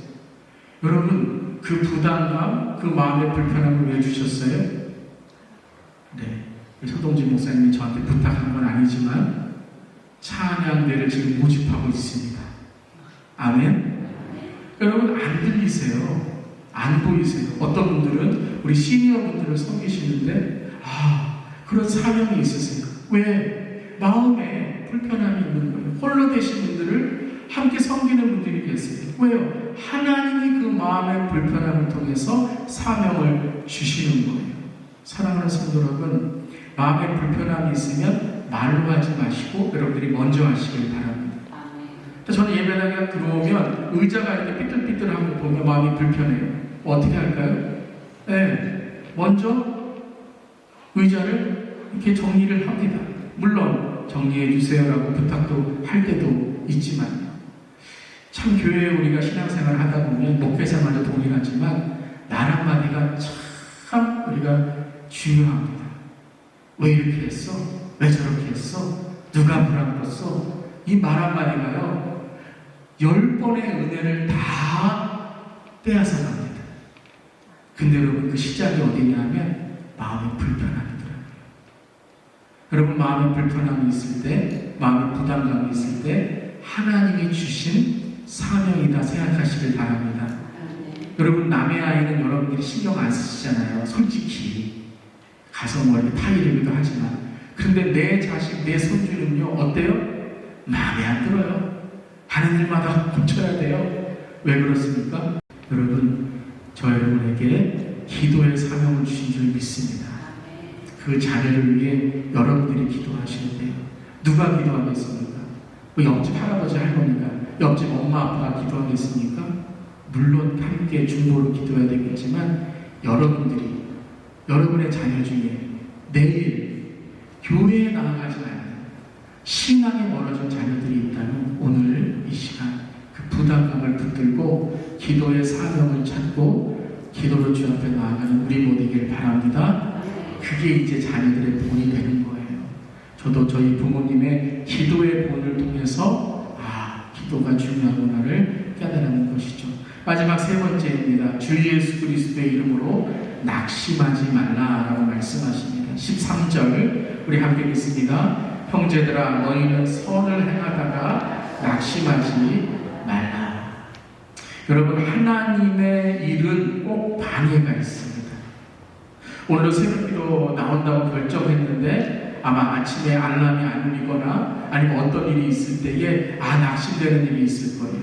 여러분 그 부담감, 그 마음의 불편함을 왜 주셨어요? 네, 서동진 목사님이 저한테 부탁한 건 아니지만 찬양대를 지금 모집하고 있습니다. 아멘? 여러분 안 들리세요? 안 보이세요? 어떤 분들은 우리 시니어 분들을 섬기시는데 그런 사명이 있으세요. 왜? 마음에 불편함이 있는 거예요. 홀로 되신 분들을 함께 섬기는 분들이 계세요. 왜요? 하나님이 그 마음의 불편함을 통해서 사명을 주시는 거예요. 사랑하는 성도 여러분, 마음에 불편함이 있으면 말로 하지 마시고 여러분들이 먼저 하시길 바랍니다. 저는 예배당에 들어오면 의자가 이렇게 삐뚤삐뚤한 거 보면 마음이 불편해요. 어떻게 할까요? 네, 먼저 의자를 이렇게 정리를 합니다. 물론 정리해 주세요라고 부탁도 할 때도 있지만 참 교회에 우리가 신앙생활을 하다 보면 목회생활도 동일하지만 말 한마디가 참 우리가 중요합니다. 왜 이렇게 했어? 왜 저렇게 했어? 누가 물어봤어? 이 말 한마디가요 10번의 은혜를 다 빼앗아 갑니다. 근데 여러분 그 시작이 어디냐면 마음의 불편함이더라고요. 여러분 마음의 불편함이 있을 때, 마음의 부담감이 있을 때 하나님이 주신 사명이다 생각하시길 바랍니다. 여러분 남의 아이는 여러분들이 신경 안 쓰시잖아요. 솔직히 가서 뭐 이렇게 타이르기도 하지만 그런데 내 자식, 내 손주는요 어때요? 마음에 안 들어요. 하는 일마다 고쳐야 돼요. 왜 그렇습니까? 여러분 저 여러분에게 기도의 사명을 주신 줄 믿습니다. 그 자녀를 위해 여러분들이 기도하셔야 돼요. 누가 기도하겠습니까? 옆집 할아버지 할머니가, 옆집 엄마 아빠가 기도하겠습니까? 물론 함께 중보로 기도해야 되겠지만 여러분들이 여러분의 자녀 중에 내일 교회에 나아가지 않는 신앙에 멀어진 자녀들이 있다면 오늘 이 시간 그 부담감을 붙들고 기도의 사명을 찾고 기도로 주 앞에 나아가는 우리 모두에게 바랍니다. 그게 이제 자녀들의 본이 되는 거예요. 저도 저희 부모님의 기도의 본을 통해서 기도가 중요하구나를 깨달은 것이죠. 마지막 세 번째입니다. 주 예수 그리스도의 이름으로 낙심하지 말라라고 말씀하십니다. 13절 우리 함께 읽습니다. 형제들아 너희는 선을 행하다가 낙심하지 말라. 여러분 하나님의 일은 꼭 방해가 있습니다. 오늘도 새벽기도 나온다고 결정했는데 아마 아침에 알람이 안 울리거나 아니면 어떤 일이 있을 때에 낙심되는 일이 있을 거예요.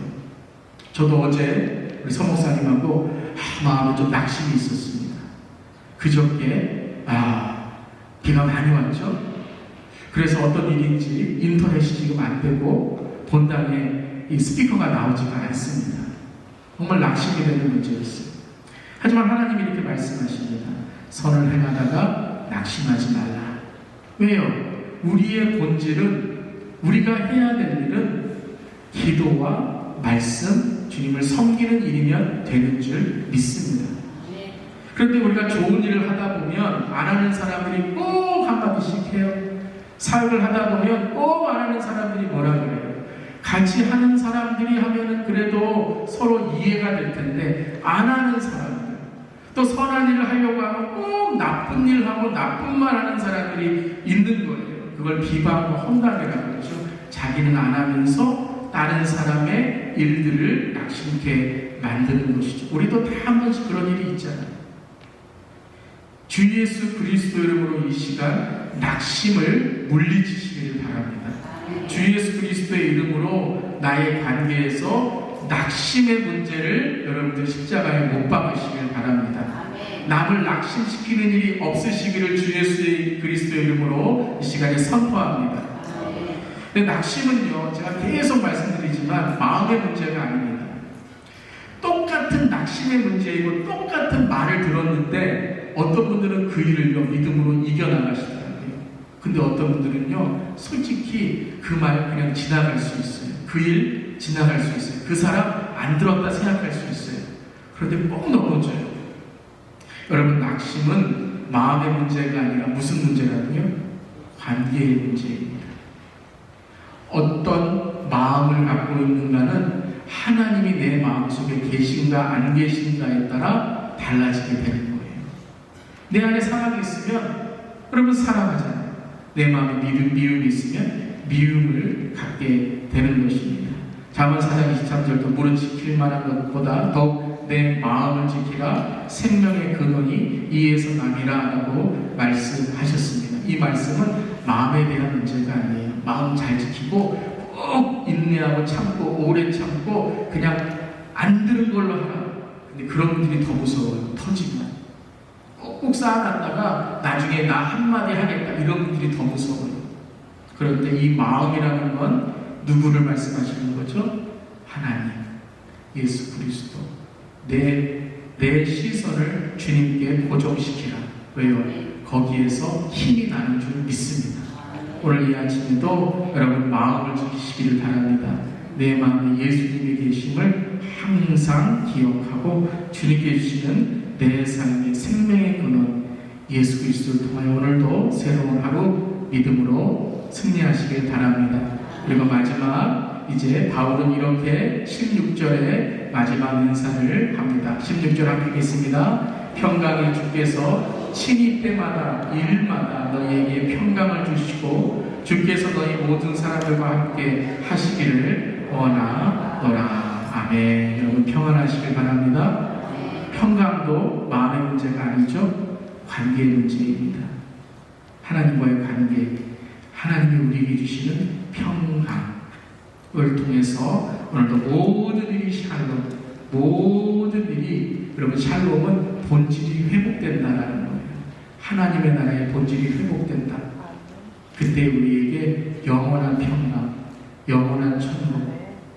저도 어제 우리 서목사님하고 마음에 좀 낙심이 있었습니다. 그저께 비가 많이 왔죠. 그래서 어떤 일인지 인터넷이 지금 안 되고 본당에 이 스피커가 나오지가 않습니다. 정말 낙심이 되는 문제였어요. 하지만 하나님이 이렇게 말씀하십니다. 선을 행하다가 낙심하지 말라. 왜요? 우리의 본질은 우리가 해야 될 일은 기도와 말씀, 주님을 섬기는 일이면 되는 줄 믿습니다. 그런데 우리가 좋은 일을 하다 보면 안 하는 사람들이 꼭 한마디씩 해요. 사역을 하다 보면 꼭 안 하는 사람들이 뭐라 그래요? 같이 하는 사람들이 하면은 그래도 서로 이해가 될 텐데 안 하는 사람들 또 선한 일을 하려고 하면 꼭 나쁜 일을 하고 나쁜 말 하는 사람들이 있는 거예요. 그걸 비방과 험담이라고 그러죠. 자기는 안 하면서 다른 사람의 일들을 낙심케 만드는 것이죠. 우리도 다 한 번씩 그런 일이 있잖아요. 주 예수 그리스도 이름으로 이 시간 낙심을 물리치시기를 바랍니다. 주 예수 그리스도의 이름으로 나의 관계에서 낙심의 문제를 여러분들 십자가에 못 박으시길 바랍니다. 남을 낙심시키는 일이 없으시기를 주 예수 그리스도의 이름으로 이 시간에 선포합니다. 근데 낙심은요, 제가 계속 말씀드리지만 마음의 문제가 아닙니다. 똑같은 낙심의 문제이고 똑같은 말을 들었는데 어떤 분들은 그 일을 믿음으로 이겨나가시더라고요. 근데 어떤 분들은요, 솔직히 그 말 그냥 지나갈 수 있어요. 그 일 지나갈 수 있어요. 그 사람 안 들었다 생각할 수 있어요. 그런데 꼭 넘어져요. 여러분, 낙심은 마음의 문제가 아니라 무슨 문제라고요? 관계의 문제입니다. 어떤 마음을 갖고 있는가는 하나님이 내 마음속에 계신가 안 계신가에 따라 달라지게 되는 거예요. 내 안에 사랑이 있으면 여러분 사랑하잖아요. 내 마음에 미움이 있으면 미움을 갖게 되는 것입니다. 잠언 4장 23절도 물은 지킬 만한 것보다 더욱 내 마음을 지키라 생명의 근원이 이에서 남이라 라고 말씀하셨습니다. 이 말씀은 마음에 대한 문제가 아니에요. 마음 잘 지키고 꼭 인내하고 참고 오래 참고 그냥 안 들은 걸로 하라. 근데 그런 분들이 더 무서워요. 터지면 꾹꾹 쌓아놨다가 나중에 나 한마디 하겠다 이런 분들이 더 무서워요. 그런데 이 마음이라는 건 누구를 말씀하시는 거죠? 하나님, 예수 그리스도. 내 시선을 주님께 고정시키라. 왜요? 거기에서 힘이 나는 줄 믿습니다. 오늘 이 아침에도 여러분 마음을 지키시기를 바랍니다. 내 마음에 예수님이 계심을 항상 기억하고 주님께 주시는 내 삶의 생명의 근원 예수 그리스도를 통하여 오늘도 새로운 하루 믿음으로 승리하시길 바랍니다. 그리고 마지막 이제 바울은 이렇게 16절에 마지막 인사를 합니다. 16절 함께 읽겠습니다. 평강의 주께서 친히 때마다 일마다 너희에게 평강을 주시고 주께서 너희 모든 사람들과 함께 하시기를 원하노라. 아멘. 여러분 평안하시길 바랍니다. 평강도 마음의 문제가 아니죠. 관계의 문제입니다. 하나님과의 관계, 하나님이 우리에게 주시는 평강을 통해서 오늘도 모든 일이 샬롬, 모든 일이 여러분 샬롬은 본질이 회복된다라는 거예요. 하나님의 나라의 본질이 회복된다. 그때 우리에게 영원한 평강, 영원한 천국,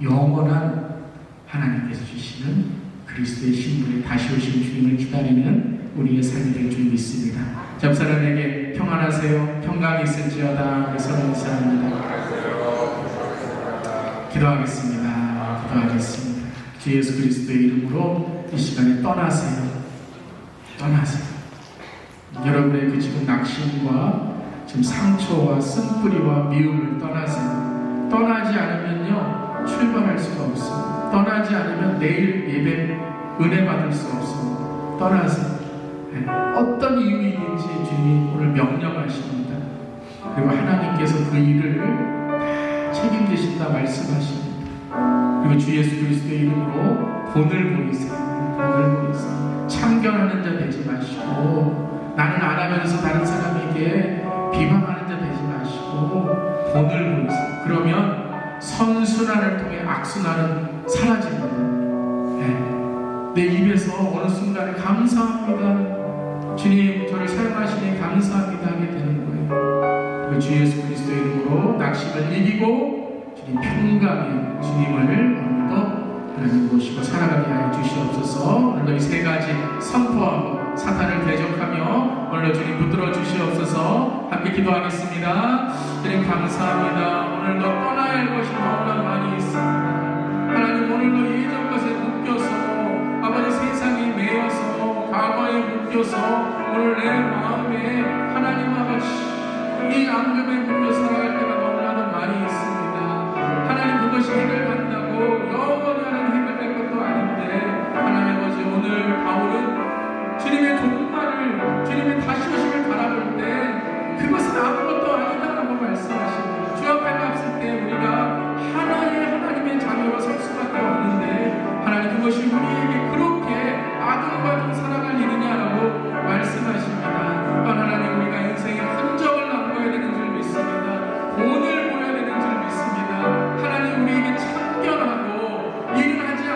영원한 하나님께서 주시는 그리스도의 신분에 다시 오신 주님을 기다리는 우리의 삶이 될 줄 믿습니다. 옆 사람에게 평안하세요, 평강이 있을지어다 서로 인사합니다. 기도하겠습니다. 기도하겠습니다. 주 예수 그리스도의 이름으로 이 시간에 떠나세요. 떠나세요. 여러분의 그 지금 낙심과 지금 상처와 쓴뿌리와 미움을 떠나세요. 떠나지 않으면요 출발할 수가 없습니다. 떠나지 않으면 내일 예배 은혜 받을 수 없습니다. 떠나세요. 어떤 이유이든지 주님이 오늘 명령하십니다. 그리고 하나님께서 그 일을 다 책임지신다 말씀하십니다. 그리고 주 예수 그리스도의 이름으로 본을 보이세요. 본을 보이세요. 참견하는 자 되지 마시고 나는 안 하면서 다른 사람에게 비방하는 자 되지 마시고 본을 보이세요. 그러면 선순환을 통해 악순환은 사라집니다. 내 입에서 어느 순간에 감사합니다. 주님 저를 사용하시니 감사합니다 하게 되는 거예요. 그리고 주 예수 그리스도의 이름으로 낙심을 이기고 주님 평강의 주님을 오늘도 하나님 모시고 살아가게 하여 주시옵소서. 오늘도 이 세 가지 선포하고 사탄을 대적하며 오늘도 주님 붙들어 주시옵소서. 함께 기도하겠습니다. 주님 감사합니다. 오늘도 떠나야 할 것이 너무나 많이 있습니다. 하나님 오늘도 예전 것에 묶여서 아버지 세상에 매여서 과거에 묶여서 오늘 내 마음에 하나님 아버지 이 앙금에 묶여 살아갈 때가 너무나도 많이 있습니다. 하나님 그것이 해결된다고 영원히 하나님 해결될 것도 아닌데 하나님 아버지 오늘 바울은 주님의 종말을 주님의 다시 오심을 바라볼 때 그것은 아무것도 아니다라고 말씀하십니다. 주 앞에 갔을 때 우리가 하나님의 자녀로 살 수밖에 없는데 하나님 그것이 우리에게 그렇게 아둥바둥 살아갈 일이냐라고 말씀하십니다. 또한 하나님 우리가 인생의 흔적을 남겨야 되는 줄 믿습니다. 본을 보여야 되는 줄 믿습니다. 하나님 우리에게 참견하고 일을 하지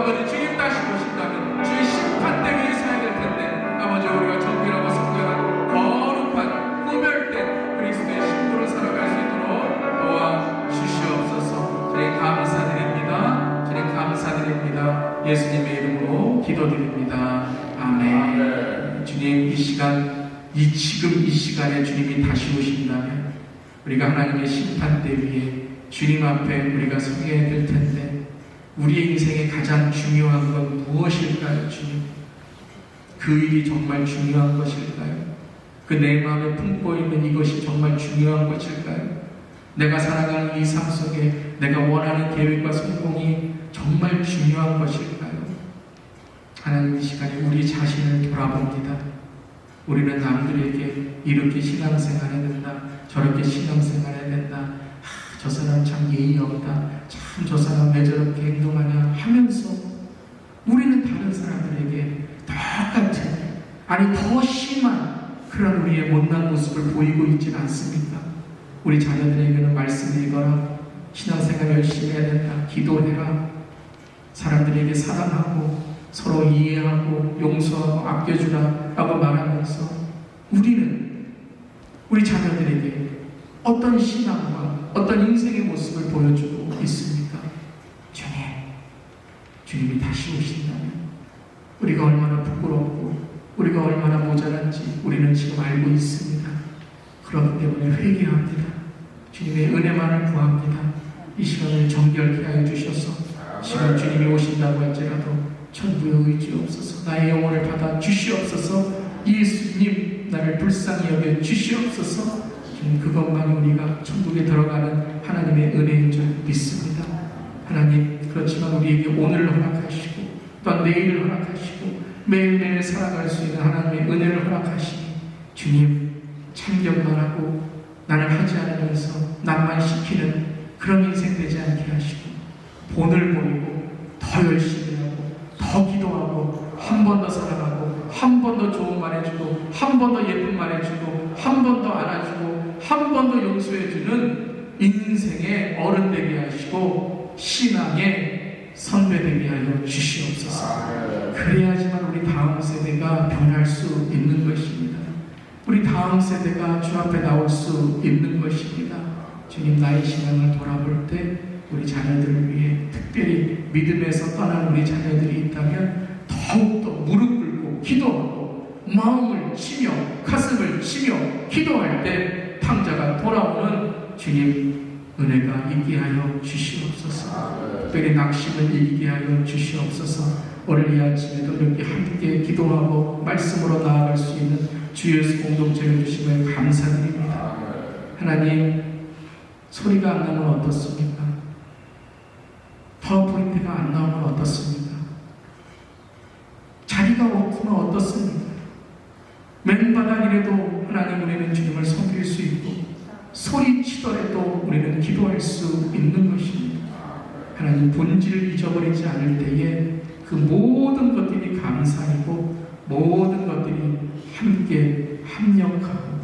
아버지 주님 다시 오신다면 주의 심판대 위에 서야 될 텐데 아버지 우리가 정결하고 성결한 거룩한 구별된 그리스도의 신부로 살아갈 수 있도록 도와주시옵소서. 주님 감사드립니다. 주님 감사드립니다. 예수님의 이름으로 기도드립니다. 아멘. 주님 지금 이 시간에 주님이 다시 오신다면 우리가 하나님의 심판대 위에 주님 앞에 우리가 서게 될 텐데 우리의 인생에 가장 중요한 건 무엇일까요, 주님? 그 일이 정말 중요한 것일까요? 그 내 마음에 품고 있는 이것이 정말 중요한 것일까요? 내가 살아가는 이 삶 속에 내가 원하는 계획과 성공이 정말 중요한 것일까요? 하나님 이 시간에 우리 자신을 돌아봅니다. 우리는 남들에게 이렇게 신앙생활 해야 된다, 저렇게 신앙생활 해야 된다, 저 사람 참 예의 없다, 참 저 사람 왜 저렇게 행동하냐 하면서 우리는 다른 사람들에게 똑같은, 아니 더 심한 그런 우리의 못난 모습을 보이고 있지는 않습니까? 우리 자녀들에게는 말씀 읽어라, 신앙생활 열심히 해야 된다, 기도해라, 사람들에게 사랑하고 서로 이해하고 용서하고 아껴주라 라고 말하면서 우리는 우리 자녀들에게 어떤 신앙과 어떤 인생의 모습을 보여주고 있습니까? 주님이 다시 오신다면 우리가 얼마나 부끄럽고 우리가 얼마나 모자란지 우리는 지금 알고 있습니다. 그렇기 때문에 회개합니다. 주님의 은혜만을 구합니다. 이 시간을 정결케 하여 주셔서 지금 주님이 오신다고 할지라도 천부의 의지 없어서 나의 영혼을 받아 주시옵소서. 예수님 나를 불쌍히 여겨 주시옵소서. 주님 그것만이 우리가 천국에 들어가는 하나님의 은혜인 줄 믿습니다. 하나님 그렇지만 우리에게 오늘을 허락하시고 또한 내일을 허락하시고 매일매일 살아갈 수 있는 하나님의 은혜를 허락하시니 주님 참견만 하고 나를 하지 않으면서 남만 시키는 그런 인생 되지 않게 하시고 본을 보이고 더 열심히 하고 더 기도하고 한 번 더 사랑하고 한 번 더 좋은 말 해주고 한 번 더 예쁜 말 해주고 한 번 더 안아주고 한 번 더 용서해주는 인생의 어른 되게 하시고 신앙의 선배 되게 하여 주시옵소서. 그래야지만 우리 다음 세대가 변할 수 있는 것입니다. 우리 다음 세대가 주 앞에 나올 수 있는 것입니다. 주님 나의 신앙을 돌아볼 때 우리 자녀들을 위해 특별히 믿음에서 떠난 우리 자녀들이 있다면 더욱더 무릎 꿇고 기도하고 마음을 치며 가슴을 치며 기도할 때 탕자가 돌아오는 주님 은혜가 있게 하여 주시옵소서. 특별히 낙심을 이기게 하여 주시옵소서. 오늘 이 아침에도 이렇게 함께 기도하고 말씀으로 나아갈 수 있는 주 예수 공동체를 주심을 감사드립니다. 하나님 소리가 안 나면 어떻습니까? 파워포인트가 안 나오면 어떻습니까? 자리가 없으면 어떻습니까? 맨바닥이라도 하나님 우리는 주님을 섬길 수 있고 소리치더라도 우리는 기도할 수 있는 것입니다. 하나님 본질을 잊어버리지 않을 때에 그 모든 것들이 감사이고 모든 것들이 함께 합력하고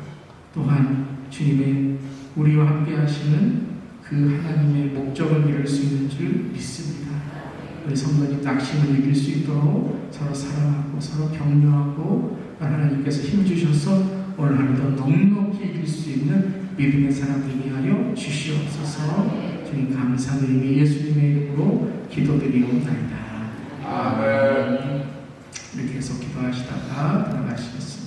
또한 주님의 우리와 함께 하시는 그 하나님의 목적을 이룰 수 있는 줄 믿습니다. 우리 성도님 낙심을 이길 수 있도록 서로 사랑하고 서로 격려하고 하나님께서 힘주셔서 오늘 하루도 넉넉히 이길 수 있는 믿음의 사람 되게 하여 주시옵소서. 주님 감사드리며 예수님의 이름으로 기도드리옵나이다. 아멘. 이렇게 해서 기도하시다가 들어가시겠습니다.